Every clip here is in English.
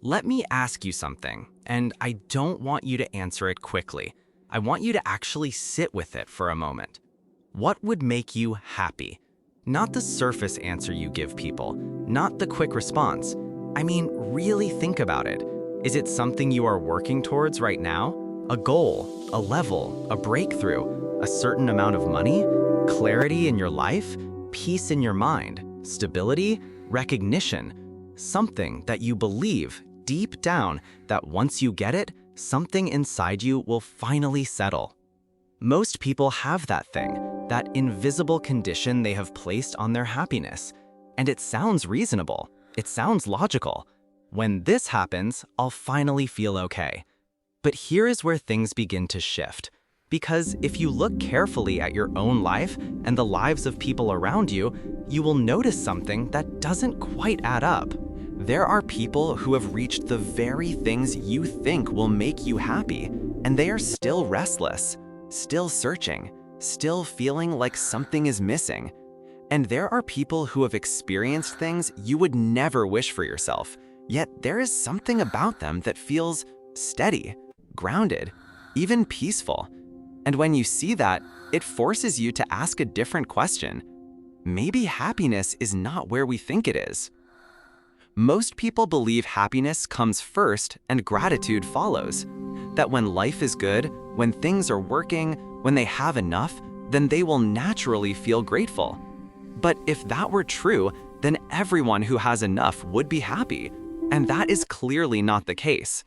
Let me ask you something, and I don't want you to answer it quickly. I want you to actually sit with it for a moment. What would make you happy? Not the surface answer you give people, not the quick response. I mean, really think about it. Is it something you are working towards right now? A goal, a level, a breakthrough, a certain amount of money, clarity in your life, peace in your mind, stability, recognition, something that you believe deep down that once you get it, something inside you will finally settle. Most people have that thing, that invisible condition they have placed on their happiness. And it sounds reasonable. It sounds logical. When this happens, I'll finally feel okay. But here is where things begin to shift. Because if you look carefully at your own life and the lives of people around you, you will notice something that doesn't quite add up. There are people who have reached the very things you think will make you happy, and they are still restless, still searching, still feeling like something is missing. And there are people who have experienced things you would never wish for yourself, yet there is something about them that feels steady, grounded, even peaceful. And when you see that, it forces you to ask a different question. Maybe happiness is not where we think it is. Most people believe happiness comes first and gratitude follows. That when life is good, when things are working, when they have enough, then they will naturally feel grateful. But if that were true, then everyone who has enough would be happy, and that is clearly not the case.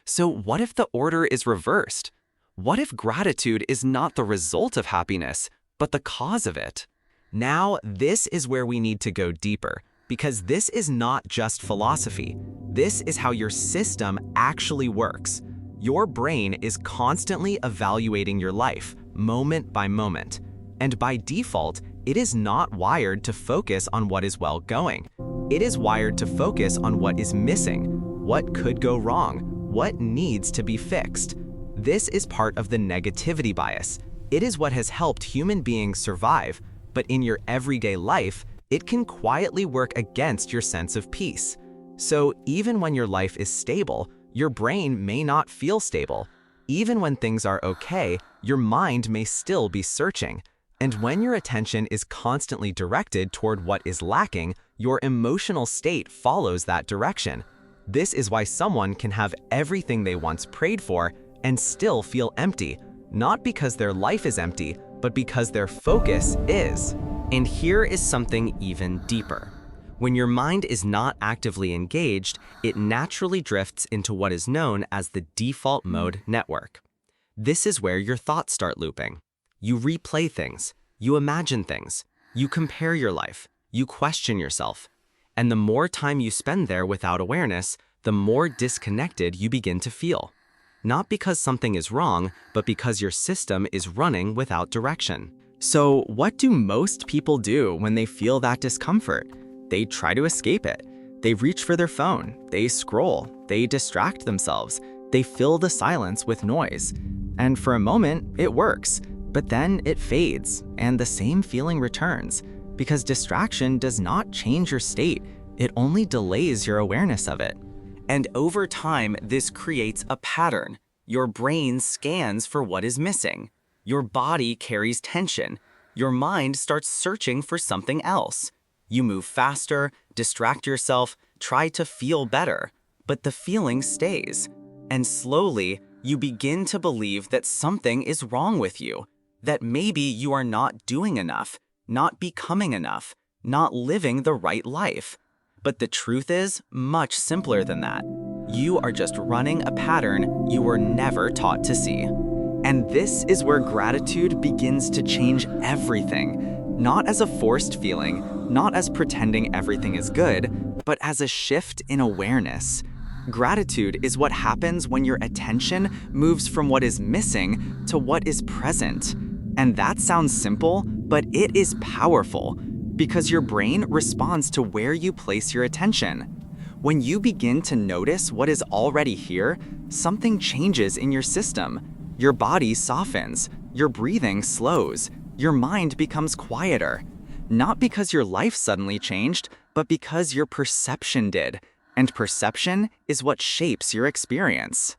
So what if the order is reversed? What if gratitude is not the result of happiness, but the cause of it? Now, this is where we need to go deeper, because this is not just philosophy. This is how your system actually works. Your brain is constantly evaluating your life, moment by moment. And by default, it is not wired to focus on what is well going. It is wired to focus on what is missing, what could go wrong, what needs to be fixed. This is part of the negativity bias. It is what has helped human beings survive, but in your everyday life, it can quietly work against your sense of peace. So even when your life is stable, your brain may not feel stable. Even when things are okay, your mind may still be searching. And when your attention is constantly directed toward what is lacking, your emotional state follows that direction. This is why someone can have everything they once prayed for and still feel empty, not because their life is empty, but because their focus is. And here is something even deeper. When your mind is not actively engaged, it naturally drifts into what is known as the default mode network. This is where your thoughts start looping. You replay things, you imagine things, you compare your life, you question yourself. And the more time you spend there without awareness, the more disconnected you begin to feel. Not because something is wrong, but because your system is running without direction. So what do most people do when they feel that discomfort? They try to escape it. They reach for their phone, they scroll, they distract themselves, they fill the silence with noise. And for a moment, it works, but then it fades, and the same feeling returns. Because distraction does not change your state, it only delays your awareness of it. And over time, this creates a pattern. Your brain scans for what is missing. Your body carries tension. Your mind starts searching for something else. You move faster, distract yourself, try to feel better, but the feeling stays. And slowly, you begin to believe that something is wrong with you, that maybe you are not doing enough, not becoming enough, not living the right life. But the truth is much simpler than that. You are just running a pattern you were never taught to see. And this is where gratitude begins to change everything, not as a forced feeling, not as pretending everything is good, but as a shift in awareness. Gratitude is what happens when your attention moves from what is missing to what is present. And that sounds simple, but it is powerful, because your brain responds to where you place your attention. When you begin to notice what is already here, something changes in your system. Your body softens, your breathing slows, your mind becomes quieter. Not because your life suddenly changed, but because your perception did. and perception is what shapes your experience.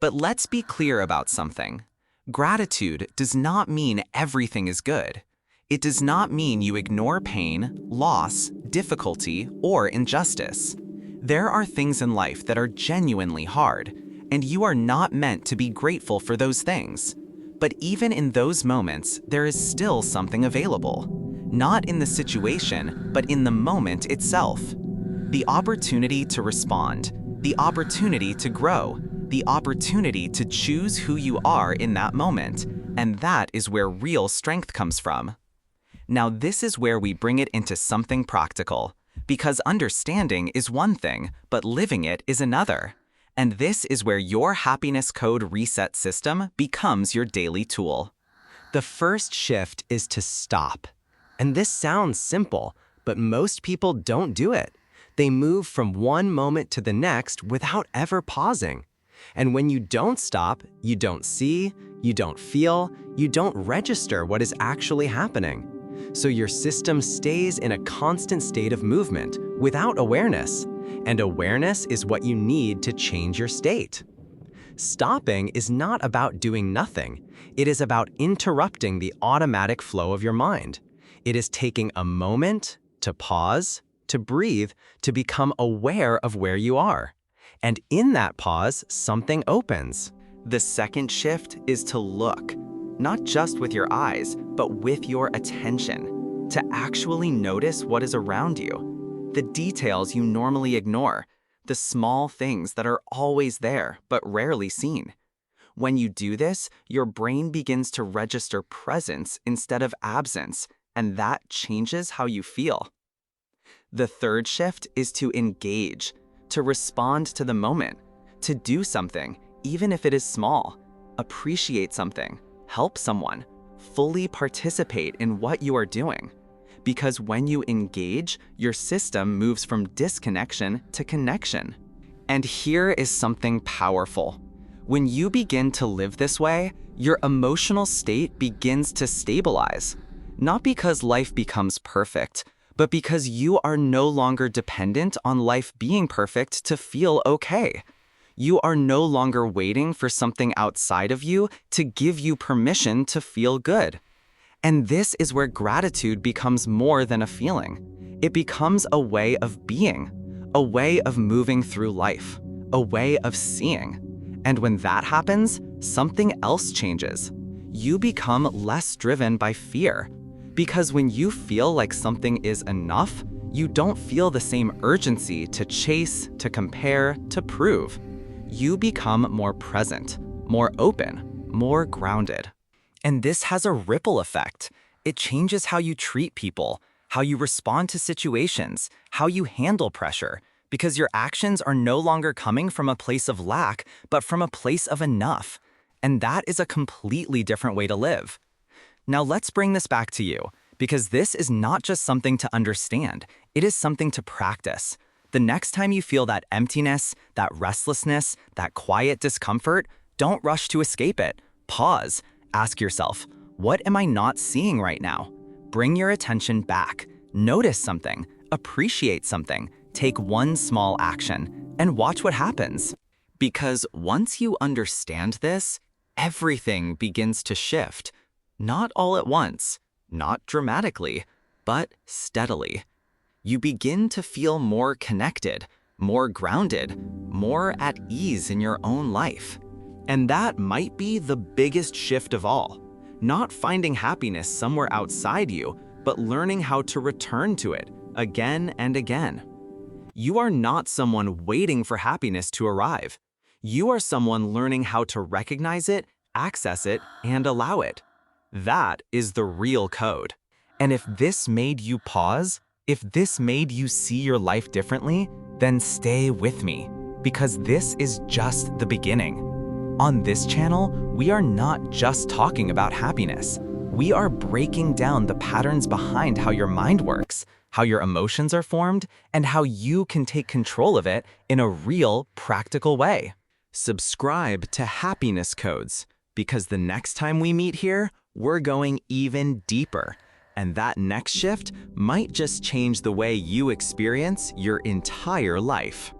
But let's be clear about something. Gratitude does not mean everything is good. It does not mean you ignore pain, loss, difficulty, or injustice. There are things in life that are genuinely hard, and you are not meant to be grateful for those things. But even in those moments, there is still something available. Not in the situation, but in the moment itself. The opportunity to respond, the opportunity to grow, the opportunity to choose who you are in that moment, and that is where real strength comes from. Now this is where we bring it into something practical, because understanding is one thing, but living it is another. And this is where your happiness code reset system becomes your daily tool. The first shift is to stop. And this sounds simple, but most people don't do it. They move from one moment to the next without ever pausing. And when you don't stop, you don't see, you don't feel, you don't register what is actually happening. So your system stays in a constant state of movement without awareness. And awareness is what you need to change your state. Stopping is not about doing nothing. It is about interrupting the automatic flow of your mind. It is taking a moment to pause, to breathe, to become aware of where you are. And in that pause, something opens. The second shift is to look, not just with your eyes, but with your attention, to actually notice what is around you, the details you normally ignore, the small things that are always there but rarely seen. When you do this, your brain begins to register presence instead of absence, and that changes how you feel. The third shift is to engage, to respond to the moment, to do something, even if it is small, appreciate something, help someone, fully participate in what you are doing. Because when you engage, your system moves from disconnection to connection. And here is something powerful. When you begin to live this way, your emotional state begins to stabilize. Not because life becomes perfect, but because you are no longer dependent on life being perfect to feel okay. You are no longer waiting for something outside of you to give you permission to feel good. And this is where gratitude becomes more than a feeling. It becomes a way of being, a way of moving through life, a way of seeing. And when that happens, something else changes. You become less driven by fear. Because when you feel like something is enough, you don't feel the same urgency to chase, to compare, to prove. You become more present, more open, more grounded. And this has a ripple effect. It changes how you treat people, how you respond to situations, how you handle pressure, because your actions are no longer coming from a place of lack, but from a place of enough. And that is a completely different way to live. Now let's bring this back to you, because this is not just something to understand, it is something to practice. The next time you feel that emptiness, that restlessness, that quiet discomfort, don't rush to escape it. Pause. Ask yourself, what am I not seeing right now? Bring your attention back. Notice something. Appreciate something. Take one small action and watch what happens. Because once you understand this, everything begins to shift. Not all at once, not dramatically, but steadily. You begin to feel more connected, more grounded, more at ease in your own life. And that might be the biggest shift of all. Not finding happiness somewhere outside you, but learning how to return to it again and again. You are not someone waiting for happiness to arrive. You are someone learning how to recognize it, access it, and allow it. That is the real code. And if this made you pause, if this made you see your life differently, then stay with me, because this is just the beginning. On this channel, we are not just talking about happiness. We are breaking down the patterns behind how your mind works, how your emotions are formed, and how you can take control of it in a real, practical way. Subscribe to Happiness Codes, because the next time we meet here, we're going even deeper. And that next shift might just change the way you experience your entire life.